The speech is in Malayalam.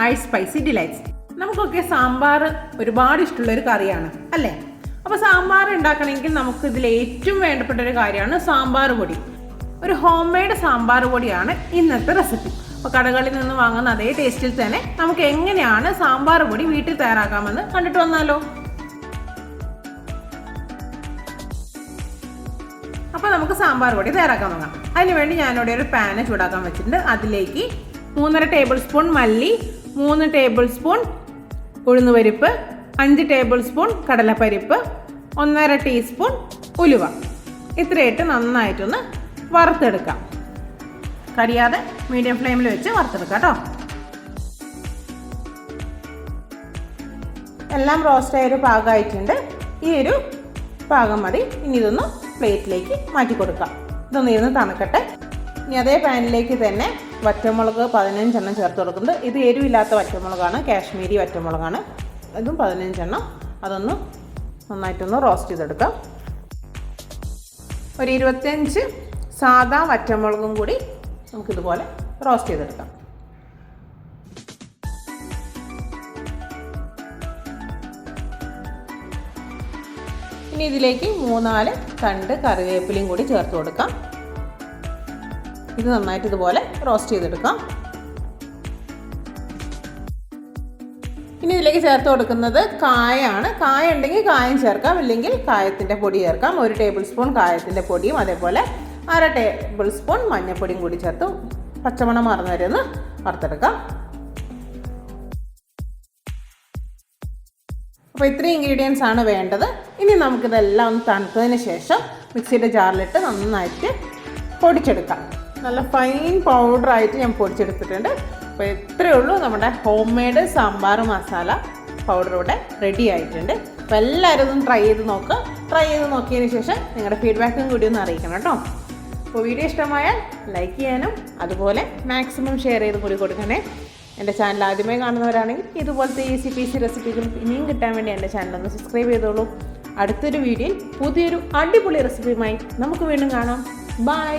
Hi spicy delights. നമുക്കൊക്കെ സാമ്പാർ ഒരുപാട് ഇഷ്ടമുള്ളൊരു കറിയാണ് അല്ലേ? അപ്പോൾ സാമ്പാർ ഉണ്ടാക്കണമെങ്കിൽ നമുക്ക് ഇതിൽ ഏറ്റവും വേണ്ടപ്പെട്ട ഒരു കാര്യമാണ് സാമ്പാർ പൊടി. ഒരു ഹോം മെയ്ഡ് സാമ്പാർ പൊടിയാണ് ഇന്നത്തെ റെസിപ്പി. അപ്പോൾ കടകളിൽ നിന്ന് വാങ്ങുന്ന അതേ ടേസ്റ്റിൽ തന്നെ നമുക്ക് എങ്ങനെയാണ് സാമ്പാർ പൊടി വീട്ടിൽ തയ്യാറാക്കാമെന്ന് കണ്ടിട്ട് വന്നാലോ? അപ്പോൾ നമുക്ക് സാമ്പാർ പൊടി തയ്യാറാക്കാൻ തുടങ്ങാം. അതിനുവേണ്ടി ഞാനിവിടെ ഒരു പാന് ചൂടാക്കാൻ വെച്ചിട്ടുണ്ട്. അതിലേക്ക് 3.5 ടേബിൾ സ്പൂൺ മല്ലി, 3 ടേബിൾ സ്പൂൺ ഉഴുന്നുപരിപ്പ്, 5 ടേബിൾ സ്പൂൺ കടലപ്പരിപ്പ്, 1.5 ടീസ്പൂൺ ഉലുവ, ഇത്രയിട്ട് നന്നായിട്ടൊന്ന് വറുത്തെടുക്കാം. കരിയാതെ മീഡിയം ഫ്ലെയിമിൽ വെച്ച് വറുത്തെടുക്കാം കേട്ടോ. എല്ലാം റോസ്റ്റായ ഒരു പാകമായിട്ടുണ്ട്. ഈ ഒരു പാകം മതി. ഇനി ഇതൊന്ന് പ്ലേറ്റിലേക്ക് മാറ്റി കൊടുക്കാം. ഇതൊന്ന് ഇരുന്ന് തണുക്കട്ടെ. ഇനി അതേ പാനിലേക്ക് തന്നെ വറ്റമുളക് 15 എണ്ണം ചേർത്ത് കൊടുക്കുന്നുണ്ട്. ഇത് എരിവില്ലാത്ത വറ്റമുളകാണ്, കാശ്മീരി വറ്റമുളകാണ്. ഇതും 15 എണ്ണം. അതൊന്ന് നന്നായിട്ടൊന്ന് റോസ്റ്റ് ചെയ്തെടുക്കാം. ഒരു 25 സാദാ വറ്റമുളകും കൂടി നമുക്കിതുപോലെ റോസ്റ്റ് ചെയ്തെടുക്കാം. ഇനി ഇതിലേക്ക് 3-4 തണ്ട് കറിവേപ്പിലയും കൂടി ചേർത്ത് കൊടുക്കാം. ഇത് നന്നായിട്ട് ഇതുപോലെ റോസ്റ്റ് ചെയ്തെടുക്കാം. ഇനി ഇതിലേക്ക് ചേർത്ത് കൊടുക്കുന്നത് കായമാണ്. കായ ഉണ്ടെങ്കിൽ കായം ചേർക്കാം, ഇല്ലെങ്കിൽ കായത്തിൻ്റെ പൊടി ചേർക്കാം. 1 ടേബിൾ സ്പൂൺ കായത്തിൻ്റെ പൊടിയും അതേപോലെ 1/2 ടേബിൾ സ്പൂൺ മഞ്ഞൾപ്പൊടിയും കൂടി ചേർത്ത് പച്ചമണം മാറുന്ന വരെ ഒന്ന് വറുത്തെടുക്കാം. അപ്പോൾ ഇത്രയും ഇൻഗ്രീഡിയൻസ് ആണ് വേണ്ടത്. ഇനി നമുക്കിതെല്ലാം ഒന്ന് തണുത്തതിന് ശേഷം മിക്സിയുടെ ജാറിലിട്ട് നന്നായിട്ട് പൊടിച്ചെടുക്കാം. നല്ല ഫൈൻ പൗഡറായിട്ട് ഞാൻ പൊടിച്ചെടുത്തിട്ടുണ്ട്. അപ്പോൾ ഇത്രയേ ഉള്ളൂ, നമ്മുടെ home made sambar masala powder ഇവിടെ റെഡി ആയിട്ടുണ്ട്. അപ്പോൾ എല്ലാവരും ഒന്ന് ട്രൈ ചെയ്ത് നോക്കുക. ട്രൈ ചെയ്ത് നോക്കിയതിന് ശേഷം നിങ്ങളുടെ ഫീഡ്ബാക്കും കൂടി ഒന്ന് അറിയിക്കണം കേട്ടോ. അപ്പോൾ വീഡിയോ ഇഷ്ടമായാൽ ലൈക്ക് ചെയ്യാനും അതുപോലെ മാക്സിമം ഷെയർ ചെയ്ത് കൂടി കൊടുക്കണേ. എൻ്റെ ചാനൽ ആദ്യമായി കാണുന്നവരാണെങ്കിൽ ഇതുപോലത്തെ ഈസി പീസി റെസിപ്പികൾ ഇനിയും കിട്ടാൻ വേണ്ടി എൻ്റെ ചാനലൊന്ന് സബ്സ്ക്രൈബ് ചെയ്തോളൂ. അടുത്തൊരു വീഡിയോയിൽ പുതിയൊരു അടിപൊളി റെസിപ്പിയുമായി നമുക്ക് വീണ്ടും കാണാം. ബൈ.